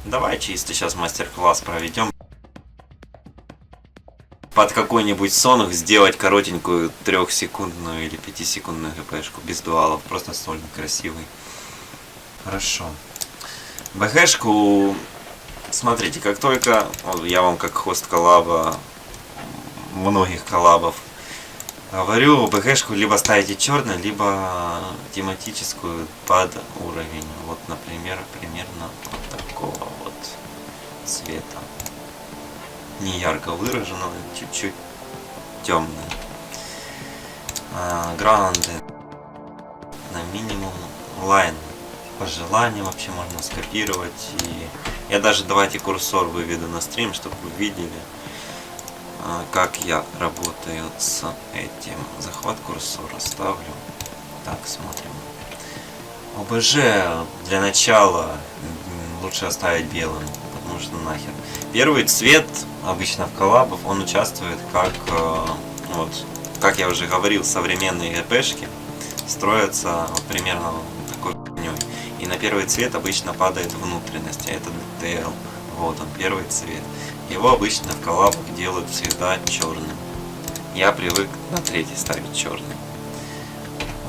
Давай чисто сейчас мастер-класс проведем. Под какой-нибудь сонг сделать коротенькую 3-секундную или 5-секундную ГПшку без дуалов. Просто сольник красивый. Хорошо. БГшку, смотрите, как только я вам как хост коллаба, многих коллабов говорю, БГшку либо ставите черный, либо тематическую под уровень. Вот, например, примерно вот такого вот цвета. Не ярко выраженного, чуть-чуть темный. Граунды на минимум. Лайн по желанию вообще можно скопировать. И я даже давайте курсор выведу на стрим, чтобы вы видели, как я работаю с этим. Захват курсора ставлю. Так, смотрим. ОБЖ для начала лучше оставить белым, потому что нахер. Первый цвет обычно в коллабах, он участвует как, вот, как я уже говорил, современные ГПшки строятся примерно такой хуйней. И на первый цвет обычно падает внутренность, а это DTL. Вот он, первый цвет. Его обычно в коллабах делают всегда черным. Я привык на третий ставить черный.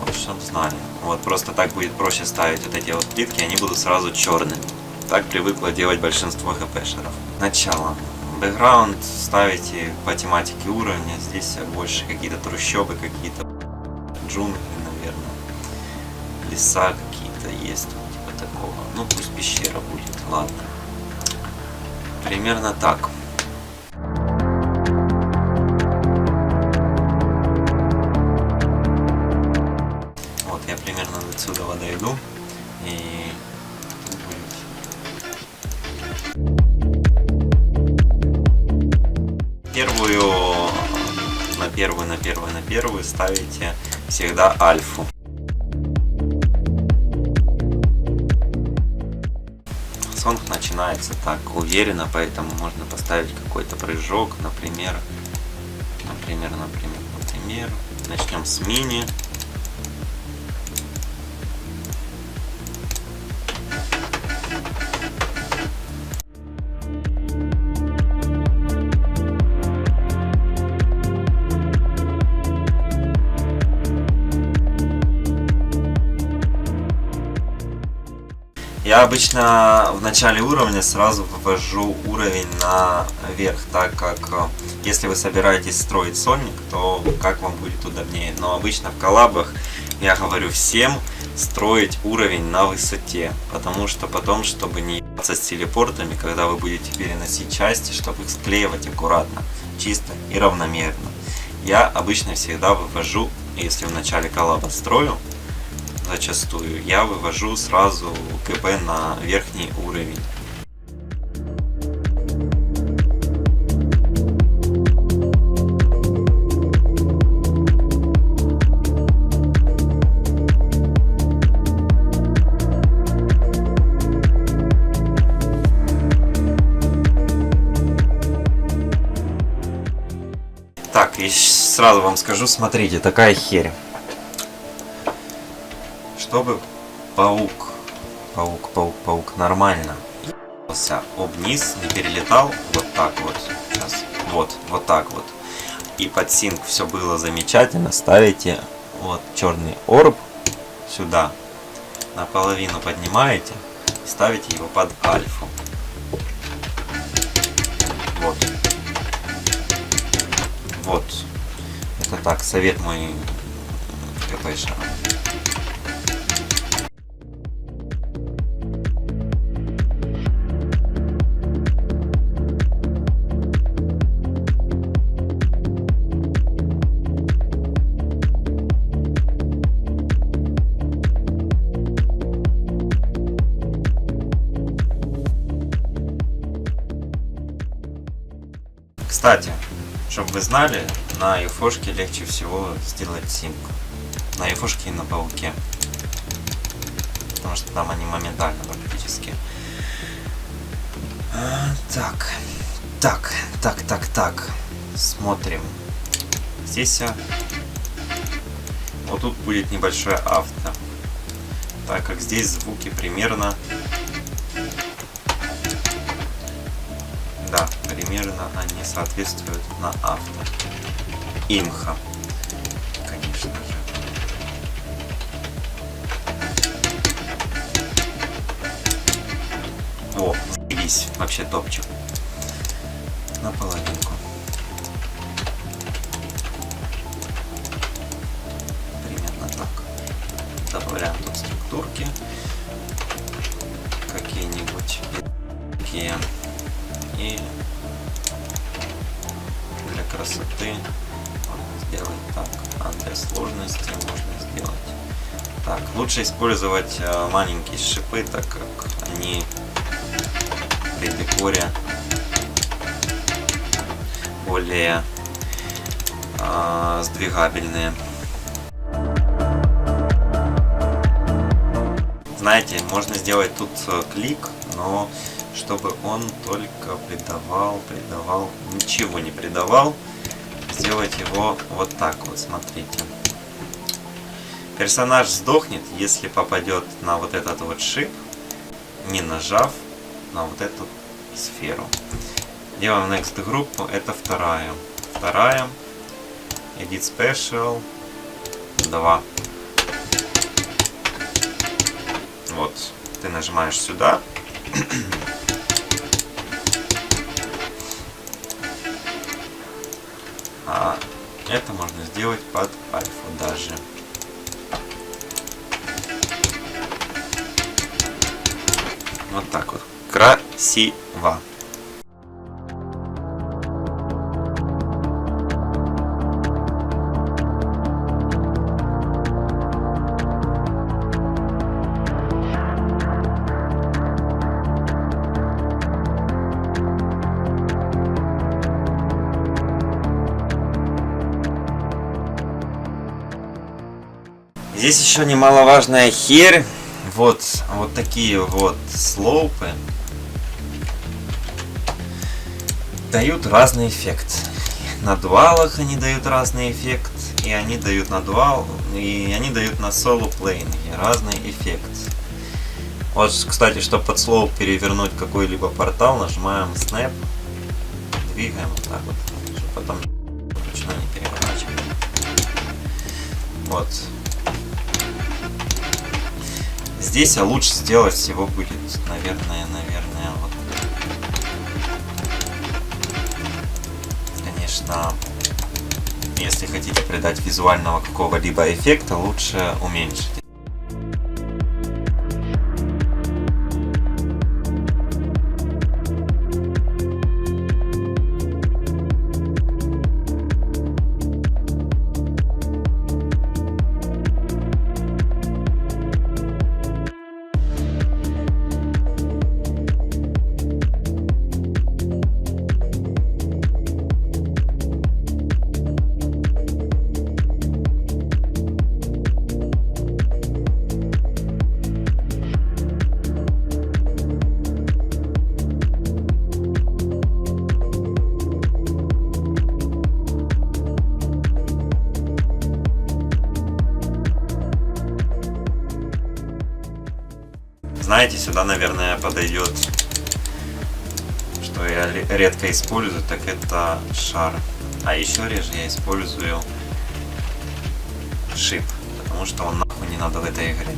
Вот, чтобы знали. Вот, просто так будет проще ставить вот эти вот плитки, они будут сразу черными. Так привыкло делать большинство ГПшеров. Начало. Бэкграунд ставите по тематике уровня. Здесь больше какие-то трущобы, какие-то джунгли, наверное. Леса какие-то есть, типа такого. Ну, пусть пещера будет, ладно. Примерно так. Вот, я примерно до отсюда дойду. И на первую ставите всегда альфу. Сонг начинается так уверенно, поэтому можно поставить какой-то прыжок, например, начнем с мини. Я обычно в начале уровня сразу вывожу уровень наверх, так как если вы собираетесь строить сольник, то как вам будет удобнее. Но обычно в коллабах я говорю всем строить уровень на высоте, потому что потом, чтобы не ебаться с телепортами, когда вы будете переносить части, чтобы их склеивать аккуратно, чисто и равномерно. Я обычно всегда вывожу, если в начале коллаба строю, зачастую я вывожу сразу КП на верхний уровень. Так, и сразу вам скажу, смотрите, такая херь. Чтобы паук нормально об низ не перелетал вот так вот. Сейчас, вот так вот. И под синк все было замечательно. Ставите вот черный орб сюда. Наполовину поднимаете и ставите его под альфу. Вот. Это так, совет мой КПшерам. Кстати, чтобы вы знали, на юфошке легче всего сделать синк. На юфошке и на пауке. Потому что там они моментально практически. Так. Смотрим. Здесь вот тут будет небольшое авто. Так как здесь звуки примерно что они соответствуют на авто. Имха, конечно же. О, заебись, вообще топчик. Наполовинку. Примерно так. Добавляем тут структурки. Какие-нибудь такие. И для красоты можно сделать так. А для сложности можно сделать так. Лучше использовать маленькие шипы, так как они при декоре более сдвигабельные. Знаете, можно сделать тут клик, но чтобы он только придавал, ничего не придавал, сделать его вот так вот, смотрите. Персонаж сдохнет, если попадет на вот этот вот шип, не нажав на вот эту сферу. Делаем next группу, это вторая. Edit Special 2. Вот, ты нажимаешь сюда. А это можно сделать под альфа даже. Вот так вот. Красиво. Здесь еще немаловажная херь. Вот такие вот слоупы дают разный эффект. На дуалах они дают разный эффект, и они дают на дуал, и они дают на соло плейн разный эффект. Вот, кстати, чтобы под слоуп перевернуть какой-либо портал, нажимаем Snap, двигаем вот так вот, чтобы потом вручную не переворачивать. Вот. Здесь лучше сделать всего будет, наверное, вот. Конечно, если хотите придать визуального какого-либо эффекта, лучше уменьшить. Знаете, сюда, наверное, подойдет, что я редко использую, так это шар. А еще реже я использую шип, потому что он нахуй не надо в этой игре.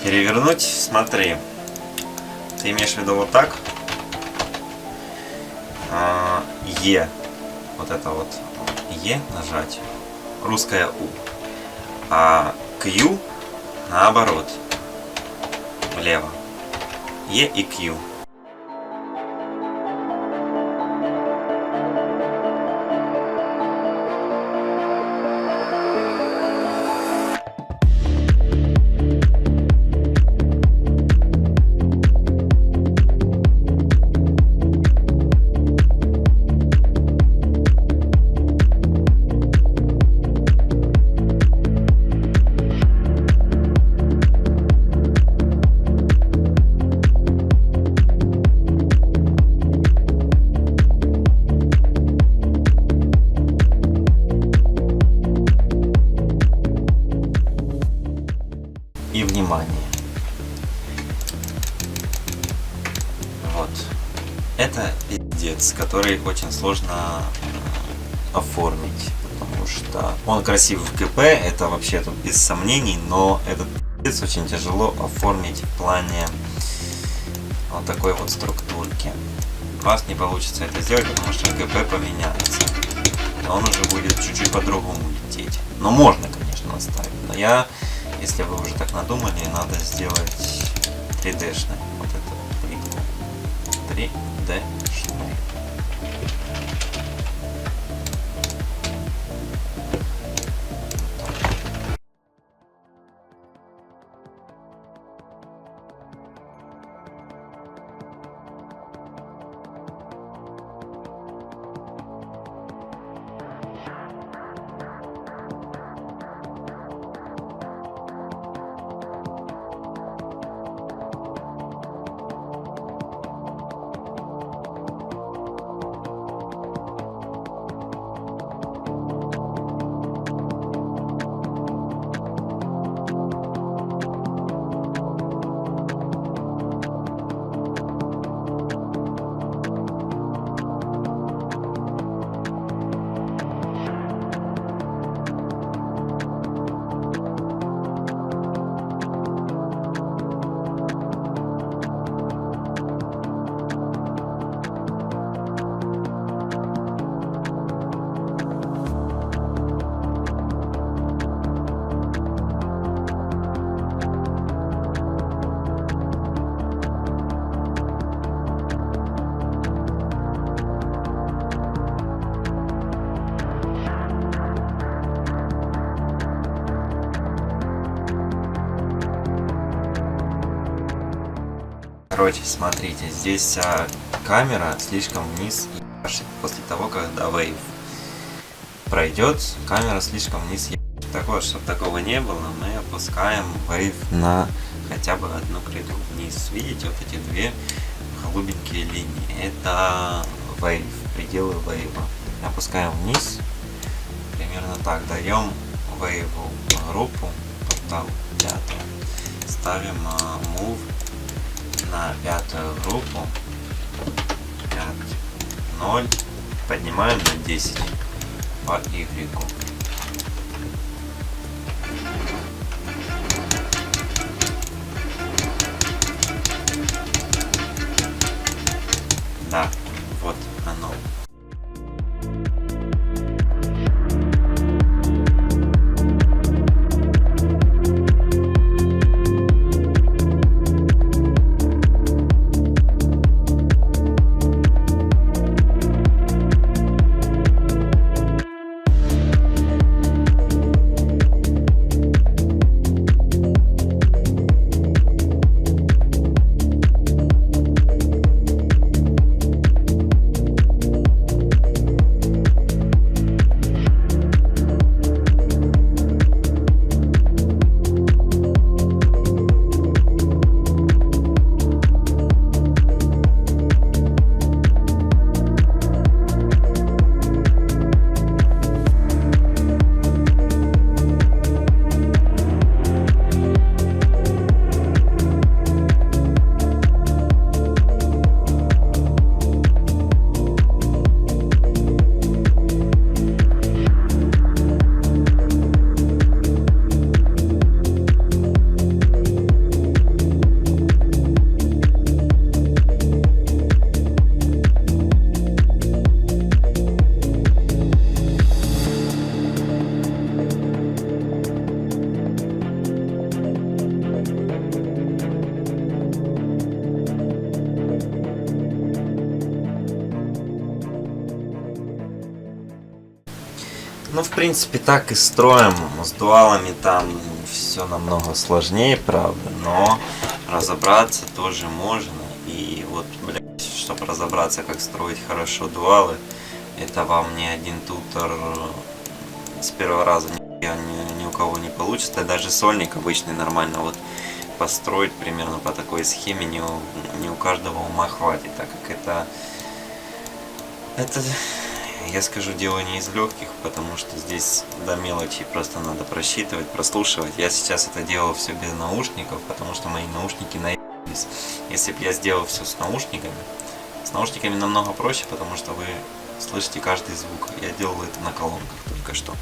Перевернуть, смотри. Ты имеешь в виду вот так? Е. Вот это вот. Е нажать. Русская У. А Q наоборот. Влево. Е и Q. это пиздец, который очень сложно оформить, потому что он красив в КП, это вообще тут без сомнений, но этот пиздец очень тяжело оформить в плане вот такой вот структурки. У вас не получится это сделать, потому что КП поменяется. Он уже будет чуть-чуть по-другому лететь. Но можно, конечно, оставить. Но если вы уже так надумали, надо сделать 3D-шный. Вот это плитку. 3D-шный. Короче, смотрите, здесь камера слишком вниз ебашит. После того, когда Wave пройдет, камера слишком вниз ебашит. Так вот, чтобы такого не было, мы опускаем Wave на хотя бы одну клетку вниз. Видите, вот эти две голубенькие линии. Это Wave, пределы Wave. Опускаем вниз. Примерно так. Даем Wave группу, портал 5. Ставим Move на 5-ю группу 5, 0, поднимаем на 10 по Y. Да, вот оно. Ну, в принципе, так и строим. С дуалами там все намного сложнее, правда, но разобраться тоже можно. И вот, блядь, чтобы разобраться, как строить хорошо дуалы, это вам ни один тутор с первого раза ни у кого не получится. Даже сольник обычный нормально вот построить примерно по такой схеме не у каждого ума хватит, так как это я скажу, дело не из легких, потому что здесь до мелочи просто надо просчитывать, прослушивать. Я сейчас это делал все без наушников, потому что мои наушники наебались. Если бы я сделал все с наушниками, С наушниками намного проще, потому что вы слышите каждый звук. Я делал это на колонках только что.